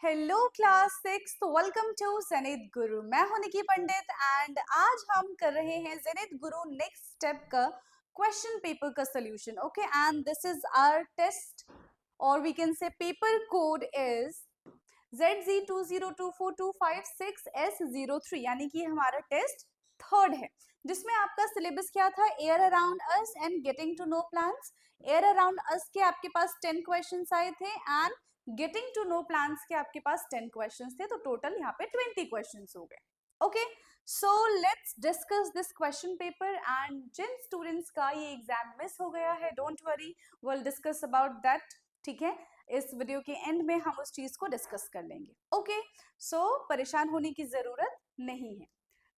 Hello class six, welcome to Zenith Guru. मैं हूं निकी पंडित and आज हम कर रहे हैं ज़ेनिथ गुरु नेक्स्ट स्टेप का क्वेश्चन पेपर का solution. Okay, and this is our test और we can say paper code is ZZ20242556S03, यानी कि हमारा टेस्ट थर्ड है, जिसमें आपका सिलेबस क्या था? Air around us and getting to know plans. Air around us के आपके पास 10 क्वेश्चंस आए थे and getting to know plans के आपके पास 10 क्वेश्चंस थे, तो टोटल यहाँ पे 20 क्वेश्चंस हो गए। Okay, so let's discuss this question paper and जिन स्टूडेंट्स का ये एग्जाम मिस हो गया है, don't worry, will discuss about that. ठीक है, इस वीडियो के एंड में हम उस चीज को डिस्कस कर लेंगे। ओके, सो परेशान होने की जरूरत नहीं है।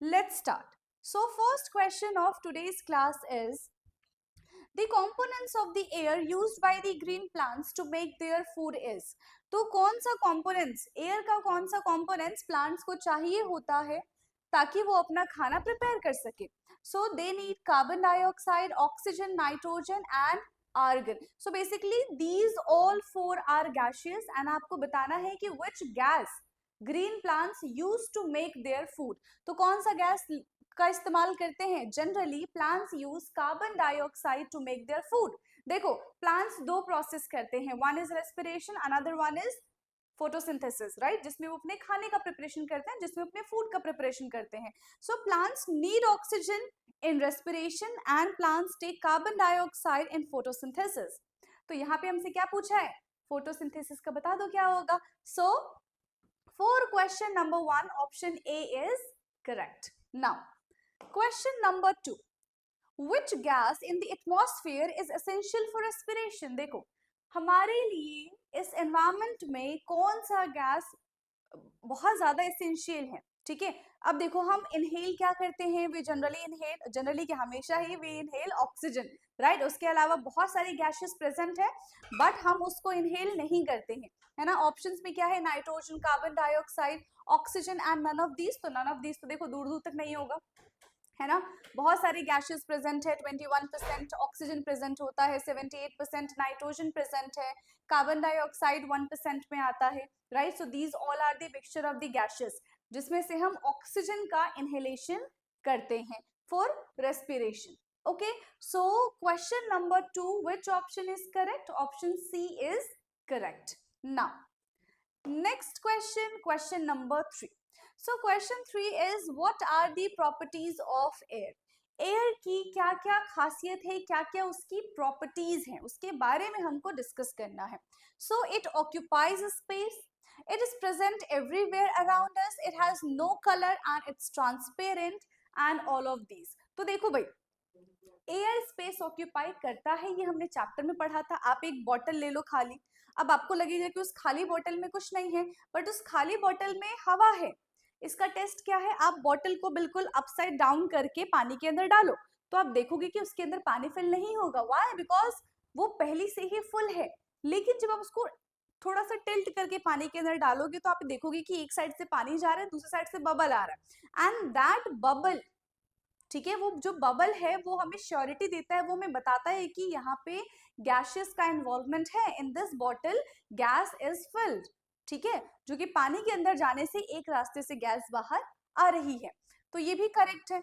Let's start. So first question of today's class is the components of the air used by the green plants to make their food is। तो कौन सा components, air का कौन सा components plants को चाहिए होता है ताकि वो अपना खाना प्रिपेयर कर सके? So they need carbon dioxide, oxygen, nitrogen and argon. So basically these all four are gaseous and आपको बताना है कि which gas green plants used to make their food। तो कौन सा गैस का इस्तेमाल करते हैं? Generally plants use carbon dioxide to make their food. देखो, प्लांट्स दो प्रोसेस करते हैं, one is respiration, another one is photosynthesis, right, जिसमें वो अपने खाने का प्रिपरेशन करते हैं, जिसमें अपने फूड का प्रिपरेशन करते हैं। So plants need oxygen in respiration and plants take carbon dioxide in photosynthesis. तो यहाँ पे हमसे क्या पूछा है? फोटोसिंथेसिस का बता दो क्या होगा। सो for question number 1 option A is correct. Now question number 2, which gas in the atmosphere is essential for respiration? देखो, हमारे लिए इस एनवायरमेंट में कौन सा गैस बहुत ज्यादा एसेंशियल है? ठीक है, अब देखो, हम इनहेल क्या करते हैं? वे जनरली क्या हमेशा ही वे इनहेल ऑक्सीजन, राइट। उसके अलावा बहुत सारी गैसेस प्रेजेंट है बट हम उसको इनहेल नहीं करते हैं, है ना। ऑप्शंस में क्या है? Nitrogen, carbon dioxide, oxygen and none of these. तो नन ऑफ दीज तो देखो दूर दूर तक नहीं होगा, है ना। बहुत सारी गैसेस प्रेजेंट है, 21% ऑक्सीजन प्रेजेंट होता है, 78% नाइट्रोजन प्रेजेंट है, कार्बन डाइऑक्साइड 1% में आता है, right. So these all are the mixture of the gases जिसमें से हम ऑक्सीजन का इनहेलेशन करते हैं for respiration. Okay, so question number 2, which option is correct? Option C is correct. Now next question, question number 3। So question 3 is what are the properties of air? Air की क्या क्या खासियत है, क्या क्या उसकी प्रॉपर्टीज हैं, उसके बारे में हमको डिस्कस करना है। So it occupies space, it is present everywhere around us, it has no colour and it's transparent and all of these. तो देखो भाई, एयर स्पेस ऑक्यूपाई करता है, ये हमने चैप्टर में पढ़ा था। आप एक बॉटल ले लो खाली, अब आपको लगेगा कि उस खाली बॉटल में कुछ नहीं है, बट उस खाली बॉटल में हवा है। इसका टेस्ट क्या है? आप बॉटल को बिल्कुल अपसाइड डाउन करके पानी के अंदर डालो तो आप देखोगे कि उसके अंदर पानी फिल नहीं होगा। व्हाई? बिकॉज वो पहले से ही फुल है। लेकिन जब आप उसको थोड़ा सा टिल्ट करके पानी के अंदर डालोगे तो आप देखोगे कि एक साइड से पानी जा रहा है, दूसरी साइड से बबल आ रहा है, एंड दैट बबल, ठीक है, वो जो बबल है वो हमें श्योरिटी देता है, वो हमें बताता है कि यहाँ पे गैसेस का इन्वॉल्वमेंट है, in this bottle gas is filled. ठीक है, जो कि पानी के अंदर जाने से एक रास्ते से गैस बाहर आ रही है। तो ये भी करेक्ट है,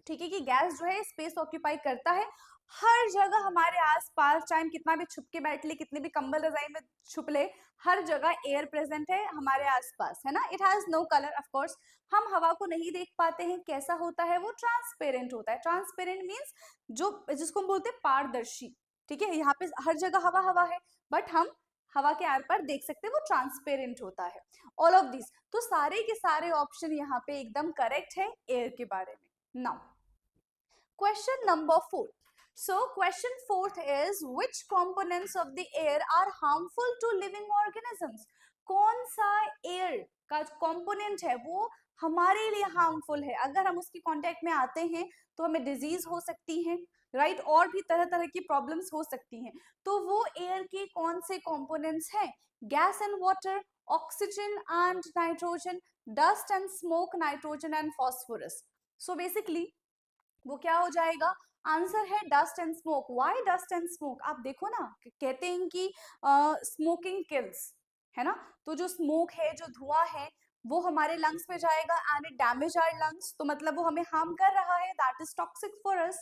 ठीक है, कि गैस जो है स्पेस ऑक्यूपाई करता है हर जगह हमारे आसपास, चाहे हम कितना भी छुप के बैठ ले, कितने भी कंबल रजाई में छुप ले, हर जगह एयर प्रेजेंट है हमारे आसपास, है ना। It has no colour, of course हम हवा को नहीं देख पाते हैं, कैसा होता है वो? ट्रांसपेरेंट होता है। ट्रांसपेरेंट मीन्स जो, जिसको हम बोलते हैं पारदर्शी। ठीक है, यहाँ पे हर जगह हवा हवा है बट हम हवा के आर पार देख सकते हैं, वो ट्रांसपेरेंट होता है। ऑल ऑफ दिस, तो सारे के सारे ऑप्शन यहाँ पे एकदम करेक्ट है एयर के बारे में। Now question number 4. So question 4th is which components of the air are harmful to living organisms? कौन सा एयर का कंपोनेंट है वो हमारे लिए हार्मफुल है? अगर हम उसके कांटेक्ट में आते हैं तो हमें डिजीज हो सकती है, राइट, और भी तरह तरह की प्रॉब्लम्स हो सकती हैं। तो वो एयर के कौन से कंपोनेंट्स हैं? Gas and water, oxygen and nitrogen, dust and smoke, nitrogen and phosphorus. So basically वो क्या हो जाएगा? आंसर है dust and smoke. Why dust and smoke? आप देखो ना, कहते हैं कि स्मोकिंग किल्स, है ना। तो जो स्मोक है, जो धुआं है, वो हमारे लंग्स में जाएगा and it damage our lungs, तो मतलब वो हमें हार्म कर रहा है, that is toxic for us,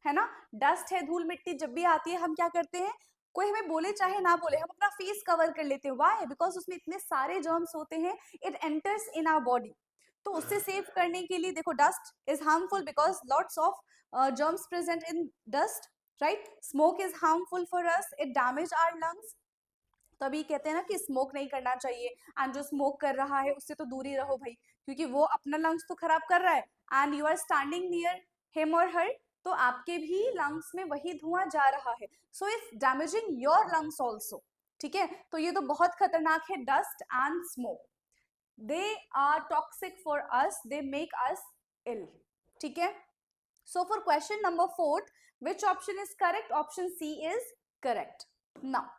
है ना। डस्ट है, धूल मिट्टी जब भी आती है हम क्या करते हैं, कोई हमें बोले चाहे ना बोले, हम अपना फेस कवर कर लेते हैं, व्हाई, बिकॉज उसमें इतने सारे जर्म्स होते हैं, it enters in our body. तो उससे सेव करने के लिए देखो, dust is harmful because lots of germs present in dust, right. Smoke is harmful for us, it damage our lungs. तभी कहते हैं ना कि स्मोक नहीं करना चाहिए, एंड जो स्मोक कर रहा है उससे तो दूर ही रहो भाई, क्योंकि वो अपना लंग्स तो खराब कर रहा है, and you are standing near him और हर, तो आपके भी लंग्स में वही धुआं जा रहा है, so it's damaging your lungs also, ठीक है। तो ये तो बहुत खतरनाक है, dust and smoke, they are toxic for us, they make us ill, ठीक है। So for question number 4, which option is correct? Option C is correct. Now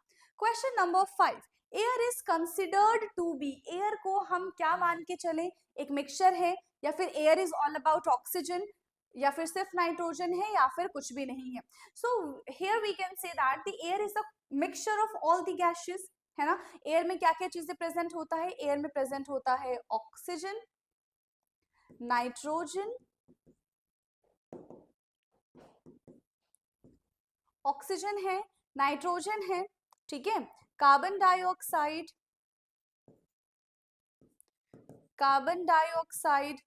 question number 5, air is considered to be, air को हम क्या मान के चले, एक mixture है, या फिर air is all about oxygen, या फिर सिर्फ नाइट्रोजन है, या फिर कुछ भी नहीं है। So here we can say that the air is a mixture of all the gases, है ना। एयर में क्या क्या चीजें प्रेजेंट होता है, एयर में प्रेजेंट होता है ऑक्सीजन, नाइट्रोजन, ऑक्सीजन है, नाइट्रोजन है, ठीक है, carbon dioxide, carbon dioxide,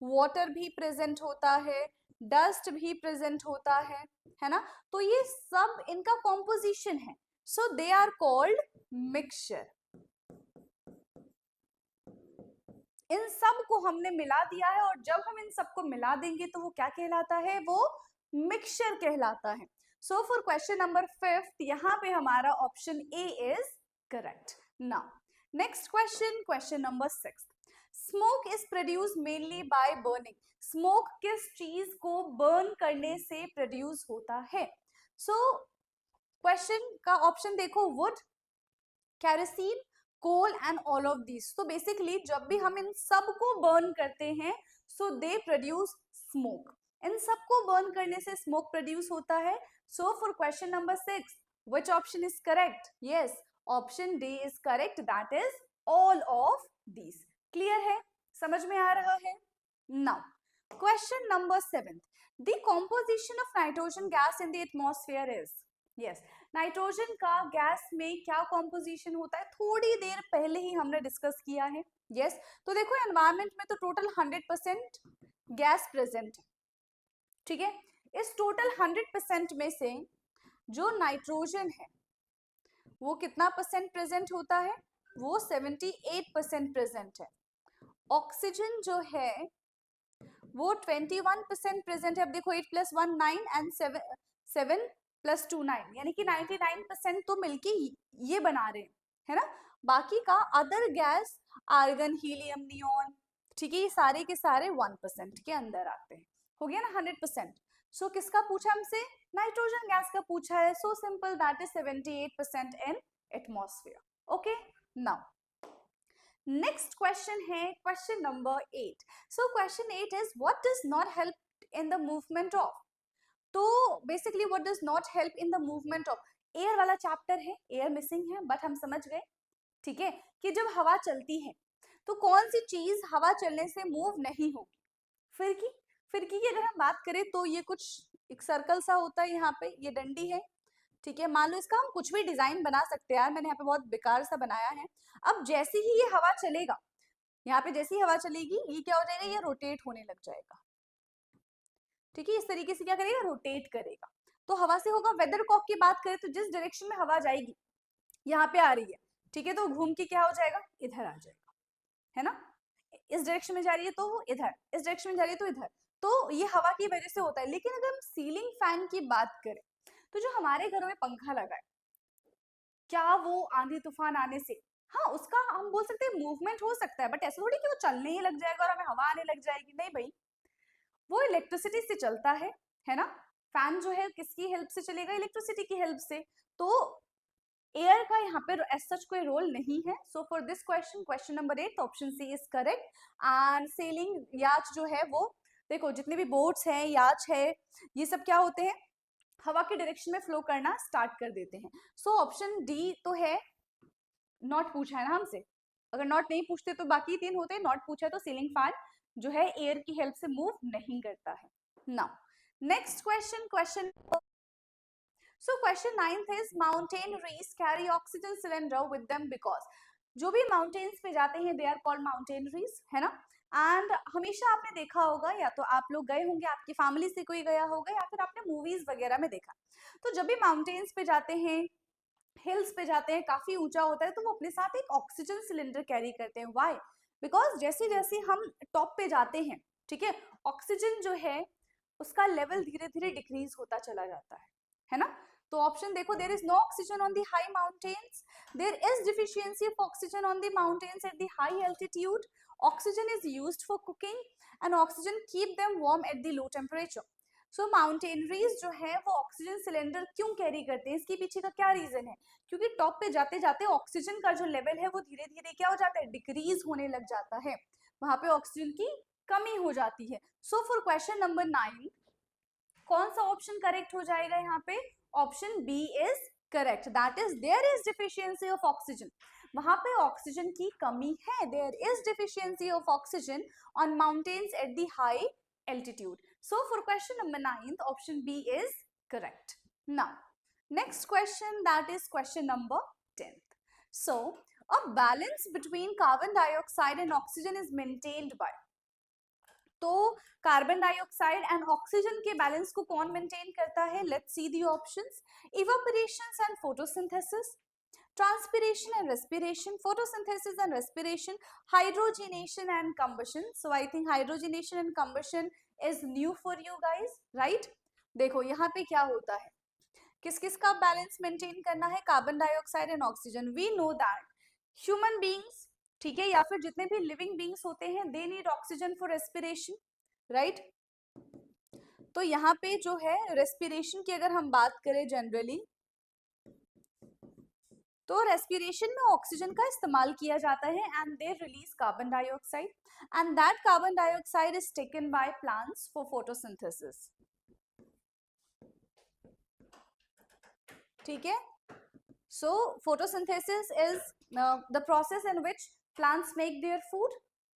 water भी प्रेजेंट होता है, डस्ट भी प्रेजेंट होता है ना। तो ये सब इनका कॉम्पोजिशन है, सो दे आर कॉल्ड मिक्सचर। इन सब को हमने मिला दिया है, और जब हम इन सबको मिला देंगे तो वो क्या कहलाता है, वो मिक्सचर कहलाता है। सो फॉर क्वेश्चन नंबर 5 यहाँ पे हमारा option A is correct. Now next question, question number 6, smoke is produce mainly by burning, smoke किस चीज को बर्न करने से प्रोड्यूस होता है। सो क्वेश्चन का ऑप्शन देखो, wood, kerosene, coal and all of this. तो बेसिकली जब भी हम इन सब को बर्न करते हैं, सो दे प्रोड्यूस स्मोक, इन सबको बर्न करने से स्मोक प्रोड्यूस होता है। So for question number 6, which option is correct, yes option D is correct, that is all of this. Clear है, समझ में आ रहा है। Now question number 7, the composition of nitrogen gas in the atmosphere is, yes nitrogen का gas में क्या composition होता है, थोड़ी देर पहले ही हमने डिस्कस किया है, यस। तो देखो एनवायरमेंट में तो टोटल 100% गैस प्रेजेंट है, ठीक है। इस टोटल 100% में से जो नाइट्रोजन है वो कितना परसेंट प्रेजेंट होता है, वो 78% प्रेजेंट है। ऑक्सीजन जो है वो 21% प्रेजेंट है। अब देखो 8 + 1 9 एंड 7 + 2 9, यानी कि 99% तो मिलके ये बना रहे हैं, है ना। बाकी का other gas, argon, helium, neon, ठीक है, ये सारे के सारे 1% के अंदर आते हैं, हो गया ना 100%। सो किसका पूछा हमसे, नाइट्रोजन गैस का पूछा है, so simple, that is 78% in atmosphere, okay. Now next question है question number 8। So question 8 is what does not help in the movement of, तो basically what does not help in the movement of, air वाला chapter है, air missing है, but हम समझ गए, ठीक है, कि जब हवा चलती है तो कौन सी चीज हवा चलने से मूव नहीं होगी, फिरकी। फिरकी की अगर हम बात करें तो ये कुछ एक सर्कल सा होता है, यहाँ पे ये डंडी है, ठीक है, मान लो इसका हम कुछ भी डिजाइन बना सकते हैं, यार मैंने यहाँ पे बहुत बेकार सा बनाया है। अब जैसे ही ये हवा चलेगा, यहाँ पे जैसी हवा चलेगी ये क्या हो जाएगा, ये रोटेट होने लग जाएगा, ठीक है, इस तरीके से क्या करेगा, रोटेट करेगा। तो हवा से होगा, वेदर कॉक की बात करें तो जिस डायरेक्शन में हवा जाएगी, यहाँ पे आ रही है, ठीक है, तो घूम के क्या हो जाएगा, इधर आ जाएगा, है ना। इस डायरेक्शन में जा रही है तो वो इधर, इस डायरेक्शन में जा रही है तो इधर, तो ये हवा की वजह से होता है। लेकिन अगर हम सीलिंग फैन की बात करें, तो जो हमारे घरों में पंखा लगा है, क्या वो आंधी तूफान आने से, हाँ उसका हम बोल सकते हैं मूवमेंट हो सकता है, बट ऐसा थोड़ी कि वो चलने ही लग जाएगा और हमें हवा आने लग जाएगी, नहीं भाई, वो इलेक्ट्रिसिटी से चलता है ना। फैन जो है किसकी हेल्प से चलेगा, इलेक्ट्रिसिटी की हेल्प से। तो एयर का यहाँ पे एज सच कोई रोल नहीं है। So for this question, question number 8, option C is correct. And sailing yacht जो है वो, देखो जितने भी बोट्स हैं, याच है, ये सब क्या होते हैं, हवा के डायरेक्शन में फ्लो करना स्टार्ट कर देते हैं। सो ऑप्शन डी तो है नॉट पूछा है ना हमसे, अगर नॉट नहीं पूछते तो बाकी 3 होते, नॉट पूछा है तो सीलिंग फैन जो है एयर की हेल्प से मूव नहीं करता है। Now next question, question so question 9th is mountain race carry oxygen cylinder with them because, जो भी माउंटेन्स पे जाते हैं they are called mountain race, है ना। एंड हमेशा आपने देखा होगा, या तो आप लोग गए होंगे, आपकी फैमिली से कोई गया होगा, या फिर आपने मूवीज वगैरह में देखा, तो जब भी माउंटेन्स पे जाते हैं, हिल्स पे जाते हैं, काफी ऊंचा होता है, तो वो अपने साथ एक ऑक्सीजन सिलेंडर कैरी करते हैं। व्हाई? बिकॉज जैसे जैसे हम टॉप पे जाते हैं, ठीक है, ऑक्सीजन जो है उसका लेवल धीरे धीरे डिक्रीज होता चला जाता है ना। तो ऑप्शन देखो, there is no oxygen on the high mountains, there is deficiency of oxygen on the mountains at the high altitude, oxygen is used for cooking and oxygen keep them warm at the low temperature. So mountaineers जो है वो oxygen cylinder क्यों carry करते हैं, इसके पीछे का क्या रीजन है? क्योंकि टॉप पे जाते जाते ऑक्सीजन का जो लेवल है वो धीरे धीरे क्या हो जाता है, डिक्रीज होने लग जाता है, वहां पे ऑक्सीजन की कमी हो जाती है। सो फॉर क्वेश्चन नंबर 9 कौन सा ऑप्शन करेक्ट हो जाएगा यहाँ पे? Option B is correct, that is there is deficiency of oxygen, वहां पे ऑक्सीजन की कमी है, there is deficiency of oxygen on mountains at the high altitude. So for question number 9, option B is correct. Now, next question, that is question number 10. So, a balance between carbon dioxide and oxygen is maintained by, तो carbon dioxide and oxygen के balance को कौन maintain करता है? Let's see the options. Evaporation and photosynthesis, transpiration and respiration, photosynthesis and respiration, hydrogenation and combustion. So I think hydrogenation and combustion is new for you guys, right? देखो यहाँ पे क्या होता है, किस किस का बैलेंस मेंटेन करना है? Carbon dioxide and oxygen. We know that human beings, ठीक है, या फिर जितने भी लिविंग बींग्स होते हैं, they need oxygen for respiration, right. तो यहाँ पे जो है रेस्पिरेशन की अगर हम बात करें जनरली, तो रेस्पिरेशन में ऑक्सीजन का इस्तेमाल किया जाता है and they release carbon dioxide and that carbon dioxide is taken by plants for photosynthesis, ठीक है। So photosynthesis is the process in which plants make their food,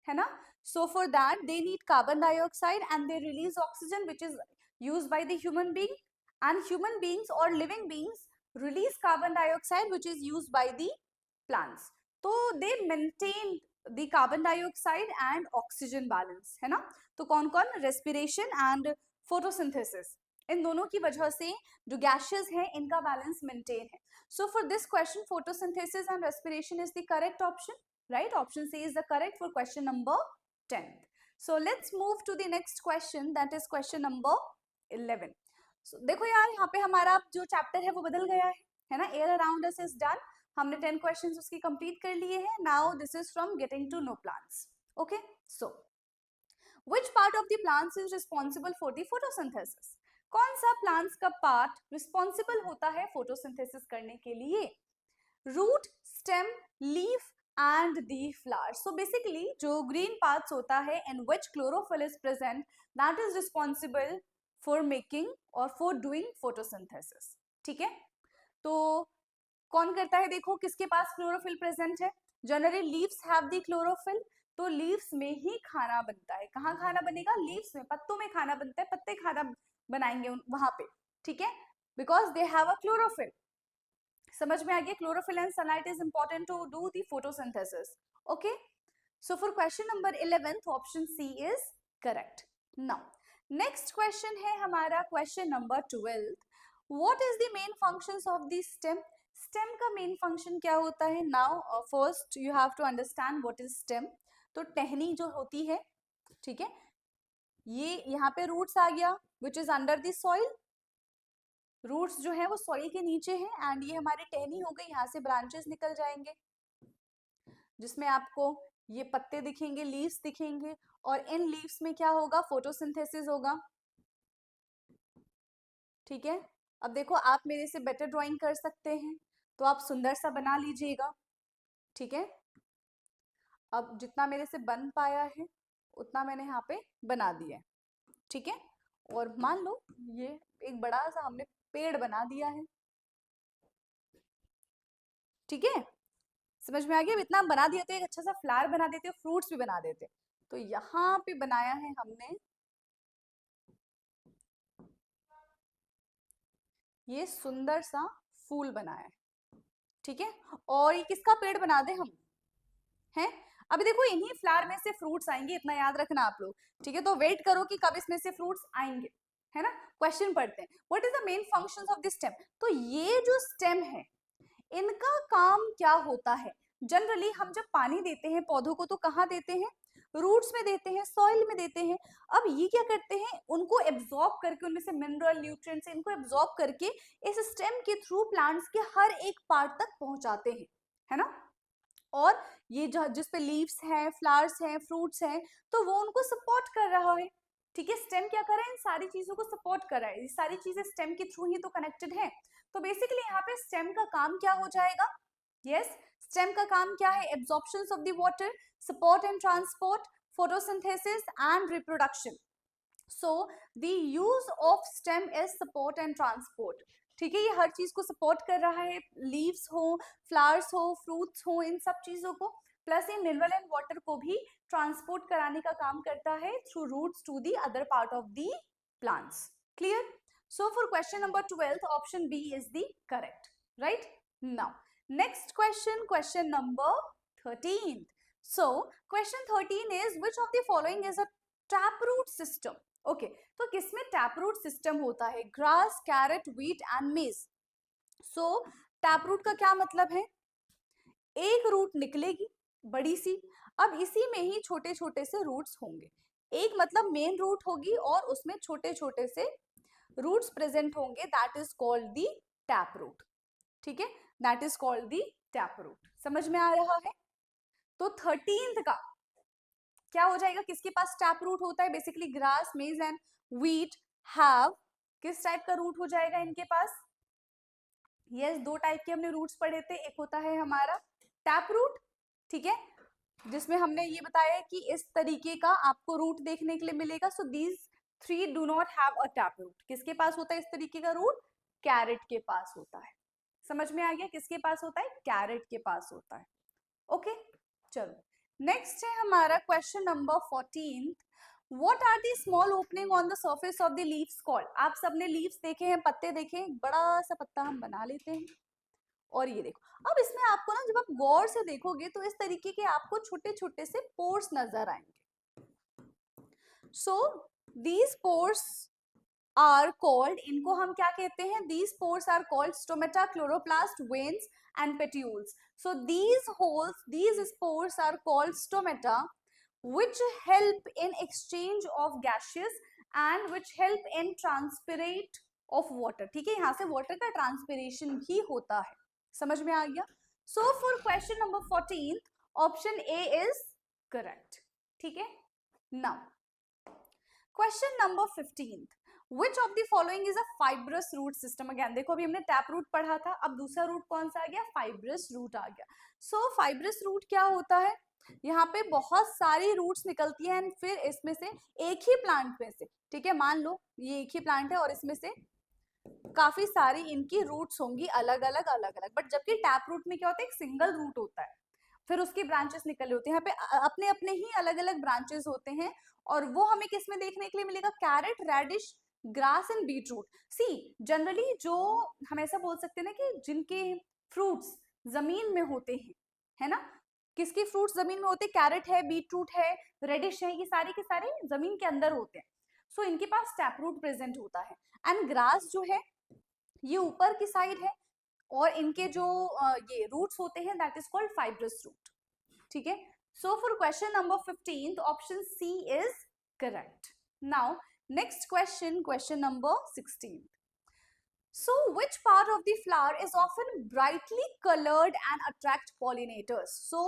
है ना। So for that they need carbon dioxide and they release oxygen which is used by the human being, and human beings और living beings release carbon dioxide which is used by the plants. तो they maintain the carbon dioxide and oxygen balance, है ना। तो कौन कौन? respiration and photosynthesis, इन दोनों की वजह से जो gases हैं इनका balance maintain है। So for this question photosynthesis and respiration is the correct option, right? Option C is the correct for question number 10. So let's move to the next question, that is question number 11. So, देखो यार यहाँ पे हमारा जो chapter है वो बदल गया है ना। Air around us is done, हमने 10 क्वेश्चंस उसकी कंप्लीट कर लिए हैं। Now this is from getting to know plants. Okay, so which part of the plants is responsible for the photosynthesis? कौन सा प्लांट्स का पार्ट रिस्पॉन्सिबल होता है फोटोसिंथेसिस करने के लिए? Root, stem, leaf and the flower. So basically जो green parts होता है in which chlorophyll is present, that is responsible for making और फॉर डूइंग फोटोसिंथेसिस, ठीक है। तो कौन करता है? देखो किसके पास क्लोरोफिल प्रेजेंट है? Generally leaves have the chlorophyll, तो लीव्स में ही खाना बनता है। कहाँ खाना बनेगा? लीव्स में, पत्तों में खाना बनता है, पत्ते खाना बनाएंगे वहां पे, ठीक है, because they have a chlorophyll. समझ में आ गया? Chlorophyll and sunlight is important to do the photosynthesis. Okay, so for question number 11 option C is correct. Now next question है हमारा question number 12। What is the main functions of the stem? Stem का main function क्या होता है? Now first you have to understand what is stem. तो टहनी जो होती है, ठीक है, ये यहाँ पे रूट्स आ गया which is under the soil, roots जो है वो सॉइल के नीचे है एंड ये हमारी टहनी हो गई, यहाँ से ब्रांचेस निकल जाएंगे जिसमें आपको ये पत्ते दिखेंगे, लीव्स दिखेंगे, और इन लीव्स में क्या होगा? फोटोसिंथेसिस होगा, ठीक है। अब देखो आप मेरे से बेटर ड्राइंग कर सकते हैं तो आप सुंदर सा बना लीजिएगा, ठीक है। अब जितना मेरे से बन पाया है उतना मैंने यहाँ पे बना दिया है, ठीक है। और मान लो ये एक बड़ा सा हमने पेड़ बना दिया है, ठीक है। समझ में आ गया? अब इतना हम बना दिए तो एक अच्छा सा फ्लावर बना देते, फ्रूट्स भी बना देते। तो यहाँ पे बनाया है हमने ये सुंदर सा फूल बनाया है, ठीक है। और ये किसका पेड़ बना दे हम, हैं? अभी देखो इन्हीं फ्लावर में से फ्रूट्स आएंगे, इतना याद रखना आप लोग, ठीक है। तो वेट करो कि कब इसमें से फ्रूट्स आएंगे, है ना। क्वेश्चन पढ़ते हैं, what is the main functions of this stem. तो ये जो स्टेम है इनका काम क्या होता है। जनरली हम जब पानी देते हैं पौधों को तो कहाँ देते हैं, रूट्स में देते हैं, सॉइल में देते हैं। अब ये क्या करते हैं, उनको एब्जॉर्ब करके उनमें से मिनरल न्यूट्रिएंट्स इनको एब्जॉर्ब करके इस स्टेम के थ्रू प्लांट्स के हर एक पार्ट तक पहुंचाते हैं, है ना। और ये जो जिस पे लीव्स हैं, फ्लावर्स हैं, फ्रूट्स हैं, तो वो उनको सपोर्ट कर रहा है, ठीक है। स्टेम क्या कर रहा है, इन सारी चीजों को सपोर्ट कर रहा है, ये सारी चीजें स्टेम के थ्रू ही तो कनेक्टेड है। तो बेसिकली यहाँ पे स्टेम का काम क्या हो जाएगा, यस, स्टेम का काम क्या है, absorption of the water, support and transport, photosynthesis and reproduction. So the use of stem is support and transport, ठीक है। ये हर चीज को सपोर्ट कर रहा है, लीव्स हो, फ्लावर्स हो, फ्रूट्स हो, इन सब चीजों को, प्लस ये मिनरल एंड वाटर को भी ट्रांसपोर्ट कराने का काम करता है through roots to the other part of the plants. Clear. So for question number 12 option B is the correct, right. Now next question, question number 13। So question 13 is which of the following is a tap root system. Okay, तो किसमें tap root system होता है, grass, carat, wheat and मेज। सो tap root का क्या मतलब है, एक रूट निकलेगी बड़ी सी, अब इसी में ही छोटे छोटे से रूट्स होंगे, एक मतलब मेन रूट होगी और उसमें छोटे छोटे से रूट्स प्रेजेंट होंगे, that is called the tap root, ठीक है, that is called the tap root. समझ में आ रहा है। तो 13th का क्या हो जाएगा, किसके पास टैप रूट होता है, बेसिकली ग्रास, मेज एंड व्हीट हैव किस टाइप का रूट हो जाएगा इनके पास, यस, दो टाइप के हमने रूट्स पढ़े थे, एक होता है हमारा टैप रूट, ठीक है, जिसमें हमने ये बताया कि इस तरीके का आपको रूट देखने के लिए मिलेगा। So these three do not have a tap root. किसके पास होता है इस तरीके का रूट, कैरेट के पास होता है। समझ में आ गया, किसके पास होता है, कैरेट के पास होता है। ओके, चलो नेक्स्ट है हमारा question number 14। What are the small opening on the surface of the leaves called? आप सबने लीव्स देखे हैं, पत्ते देखे हैं, बड़ा सा पत्ता हम बना लेते हैं और ये देखो, अब इसमें आपको ना जब आप गौर से देखोगे तो इस तरीके के आपको छोटे छोटे से पोर्स नजर आएंगे। So these pores are called, इनको हम क्या कहते हैं, these pores are called stomata, chloroplast, veins and petioles. So these holes, these spores are called stomata, which help in exchange of gases and which help in transpirate of water, ठीक है, यहाँ से water का transpiration भी होता है। समझ में आ गया। So for question number 14 option A is correct, ठीक है। Now question number 15, Which of the following is a fibrous root system? Again देखो अभी हमने टैप रूट पढ़ा था, अब दूसरा रूट कौन सा आ गया, फाइब्रस रूट आ गया। सो फाइब्रस रूट क्या होता है, यहाँ पे बहुत सारी रूट्स निकलती हैं फिर इसमें से एक ही प्लांट में से, ठीक है, मान लो ये एक ही प्लांट है और इसमें से काफी सारी इनकी रूट्स होंगी अलग अलग अलग अलग, बट जबकि टैप रूट में क्या होता है, एक सिंगल रूट होता है, फिर उसकी ब्रांचेस निकले होते हैं, यहाँ पे अपने अपने ही अलग अलग ब्रांचेस होते हैं। और वो हमें किस में देखने के लिए मिलेगा, carrot, radish, grass and beetroot. See generally जो हम ऐसा बोल सकते हैं ना कि जिनके फ्रूट्स जमीन में होते हैं, है ना, किसके फ्रूट्स जमीन में होते हैं, कैरेट है, बीटरूट है, रेडिश है, ये सारे के सारे जमीन के अंदर होते हैं। सो इनके पास टैप रूट प्रेजेंट होता है। एंड ग्रास जो है ये ऊपर की साइड है और इनके जो ये रूट्स होते हैं that is called fibrous root, ठीक है। So for question number 15 option C is correct. Now next question, question number 16। So which part of the flower is often brightly colored and attract pollinators? So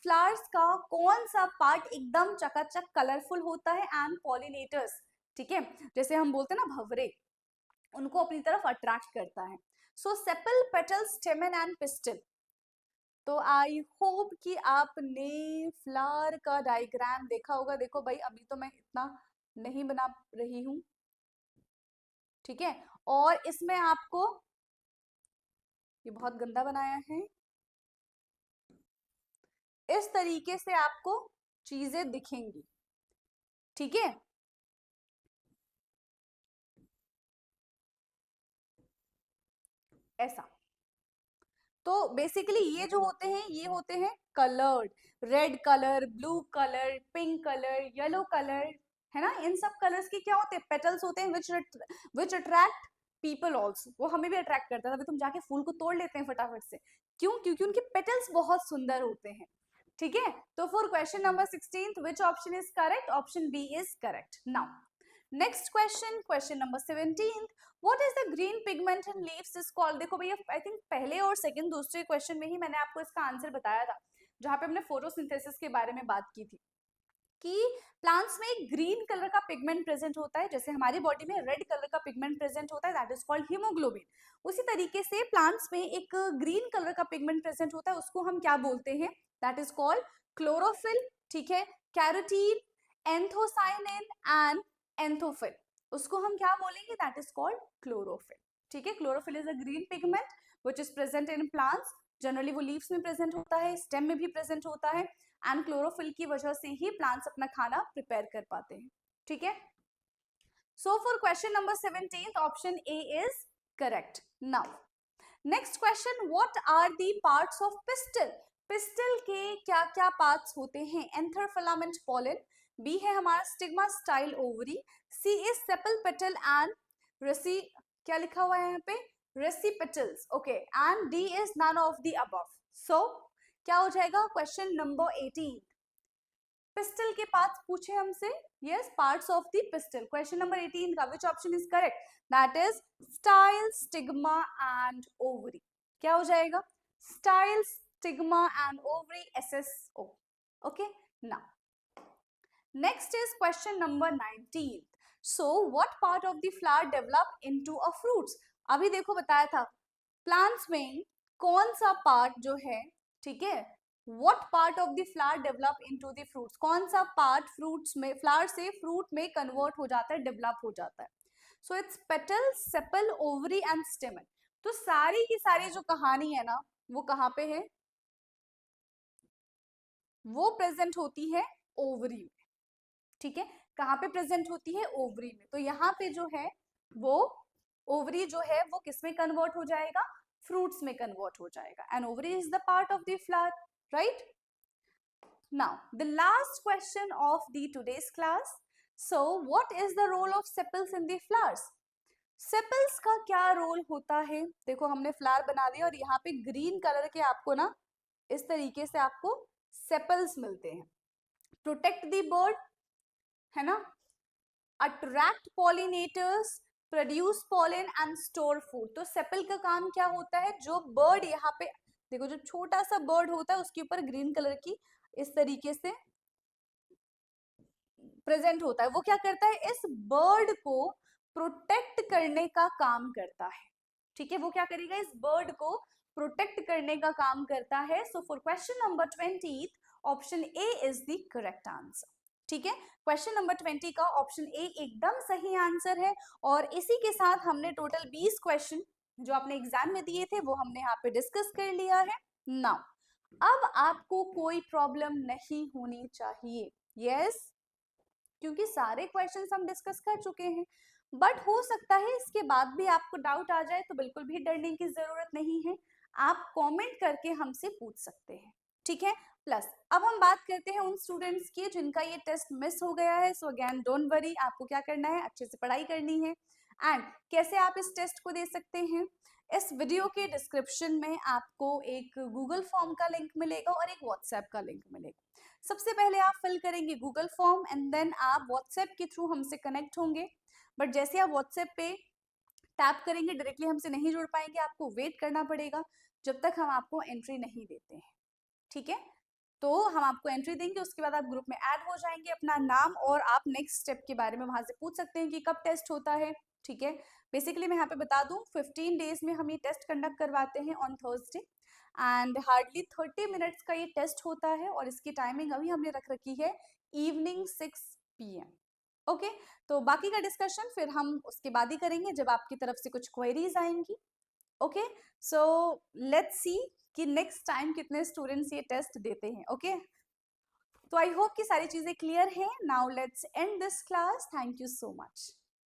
flowers का कौन सा part एकदम चकाचक colourful होता है and pollinators, ठीक है, जैसे हम बोलते हैं ना भंवरे, उनको अपनी तरफ अट्रैक्ट करता है। So sepal, petal, stamen and pistil. तो आई होप कि आपने फ्लावर का डायग्राम देखा होगा। देखो भाई अभी तो मैं इतना नहीं बना रही हूं, ठीक है, और इसमें आपको ये बहुत गंदा बनाया है, इस तरीके से आपको चीजें दिखेंगी, ठीक है। ऐसा, तो बेसिकली ये जो होते हैं ये होते हैं coloured, red colour, blue colour, pink colour, yellow colour, है ना। इन सब कलर्स के क्या होते हैं, पेटल्स होते हैं विच अट्रैक्ट पीपल ऑल्सो, वो हमें भी अट्रैक्ट करता है, तभी तुम जाके फूल को तोड़ लेते हैं फटाफट से, क्यों, क्योंकि उनके पेटल्स बहुत सुंदर होते हैं, ठीक है। तो for question number 16 which option is correct, option B is correct. Now next question, question number 17, what is the green pigment in leaves is called. देखो भैया, आई थिंक पहले और सेकंड दूसरे क्वेश्चन में ही मैंने आपको इसका आंसर बताया था, जहां पे हमने फोटोसिंथेसिस के बारे में बात की थी कि प्लांट्स में एक ग्रीन कलर का पिगमेंट प्रेजेंट होता है, जैसे हमारी बॉडी में रेड कलर का पिगमेंट प्रेजेंट होता है, दैट इज कॉल्ड हीमोग्लोबिन। उसी तरीके से प्लांट्स में एक ग्रीन कलर का पिगमेंट प्रेजेंट होता है, उसको हम क्या बोलते हैं, दैट इज कॉल्ड क्लोरोफिल, ठीक है। कैरोटीन, एंथोसाइनिन एंड एंथोफिल, उसको हम क्या बोलेंगे, दैट इज कॉल्ड क्लोरोफिल, ठीक है। Chlorophyll is a green pigment which is present in plants, generally वो लीव्स में प्रेजेंट होता है, स्टेम में भी प्रेजेंट होता है, एंड क्लोरोफिल की वजह से ही प्लांट्स अपना खाना प्रिपेयर कर पाते हैं, ठीक है। So for question number 17 option A is correct. Now next question, what are the parts of pistil. Pistil के क्या क्या पार्ट्स होते हैं, एंथर फिलामेंट पोलन, बी है हमारा stigma style ovary, C is sepal petal and रेसी, क्या लिखा हुआ है यहाँ पे, रेसिपेटल्स, okay, and D is none of the above. So क्या हो जाएगा क्वेश्चन नंबर 18, पिस्टल के पार्ट्स पूछे हमसे, yes, parts of the pistil, question number 18 का which option is correct, that is style, stigma and ovary, क्या हो जाएगा, style, stigma and ovary, SSO, okay. Now next is question number 19, so what part of the flower develop into a fruits. अभी देखो बताया था plants में कौन सा पार्ट जो है, ठीक है, what part of the flower develop into the fruits, कौन सा पार्ट फ्रूट्स में, फ्लावर से फ्रूट में कन्वर्ट हो जाता है, डेवलप हो जाता है, so it's petal, sepal, ovary and स्टेमन। तो सारी की सारी जो कहानी है ना, वो कहाँ पे है, वो प्रेजेंट होती है ओवरी में, ठीक है। कहाँ पे प्रेजेंट होती है, ओवरी में, तो यहाँ पे जो है वो ओवरी जो है वो किस में कन्वर्ट हो जाएगा, फ्रूट्स में कन्वर्ट हो जाएगा, and ovary is the part of the flower, right. Now, the last question of the today's class. So, what is the role of sepals in the flowers? Sepals का क्या role होता है, देखो हमने flower बना दिया और यहाँ पे ग्रीन कलर के आपको ना इस तरीके से आपको सेपल्स मिलते हैं, प्रोटेक्ट द बर्ड, है ना, attract pollinators, produce pollen and store food. तो सेपल का काम क्या होता है, जो बर्ड यहाँ पे देखो, जो छोटा सा बर्ड होता है उसके ऊपर ग्रीन कलर की इस तरीके से प्रेजेंट होता है, वो क्या करता है, इस बर्ड को प्रोटेक्ट करने का काम करता है, ठीक है। वो क्या करेगा, इस बर्ड को प्रोटेक्ट करने का काम करता है। So for question number 20 option A is the correct answer, ठीक है। क्वेश्चन नंबर 20 का ऑप्शन ए एकदम सही आंसर है, और इसी के साथ हमने टोटल 20 क्वेश्चन जो आपने एग्जाम में दिए थे वो हमने यहाँ पे डिस्कस कर लिया है। नाउ अब आपको कोई प्रॉब्लम नहीं होनी चाहिए, यस, क्योंकि सारे क्वेश्चंस हम डिस्कस कर चुके हैं, बट हो सकता है इसके बाद भी आपको डाउट आ जाए, तो बिल्कुल भी डरने की जरूरत नहीं है, आप कमेंट करके हमसे पूछ सकते हैं, ठीक है। प्लस अब हम बात करते हैं उन स्टूडेंट्स की जिनका ये टेस्ट मिस हो गया है, सो अगेन डोंट वरी, आपको क्या करना है, अच्छे से पढ़ाई करनी है। एंड कैसे आप इस टेस्ट को दे सकते हैं, इस वीडियो के डिस्क्रिप्शन में आपको एक गूगल फॉर्म का लिंक मिलेगा और एक व्हाट्सएप का लिंक मिलेगा। सबसे पहले आप फिल करेंगे गूगल फॉर्म एंड देन आप व्हाट्सएप के थ्रू हमसे कनेक्ट होंगे, बट जैसे आप व्हाट्सएप पे टैप करेंगे डायरेक्टली हमसे नहीं जुड़ पाएंगे, आपको वेट करना पड़ेगा जब तक हम आपको एंट्री नहीं देते हैं, ठीक है। तो हम आपको एंट्री देंगे, उसके बाद आप ग्रुप में ऐड हो जाएंगे, अपना नाम और आप नेक्स्ट स्टेप के बारे में वहां से पूछ सकते हैं कि कब टेस्ट होता है, ठीक है। बेसिकली मैं यहाँ पे बता दूं 15 डेज में हम ये टेस्ट कंडक्ट करवाते हैं on Thursday, and hardly 30 minutes का ये टेस्ट होता है, और इसकी टाइमिंग अभी हमने रख रखी है इवनिंग 6 PM, ओके। तो बाकी का डिस्कशन फिर हम उसके बाद ही करेंगे जब आपकी तरफ से कुछ क्वेरीज आएंगी, ओके। सो लेट्स सी कि नेक्स्ट टाइम कितने स्टूडेंट्स ये टेस्ट देते हैं. ओके, तो आई होप कि सारी चीजें क्लियर हैं. Now let's end this class. Thank you so much.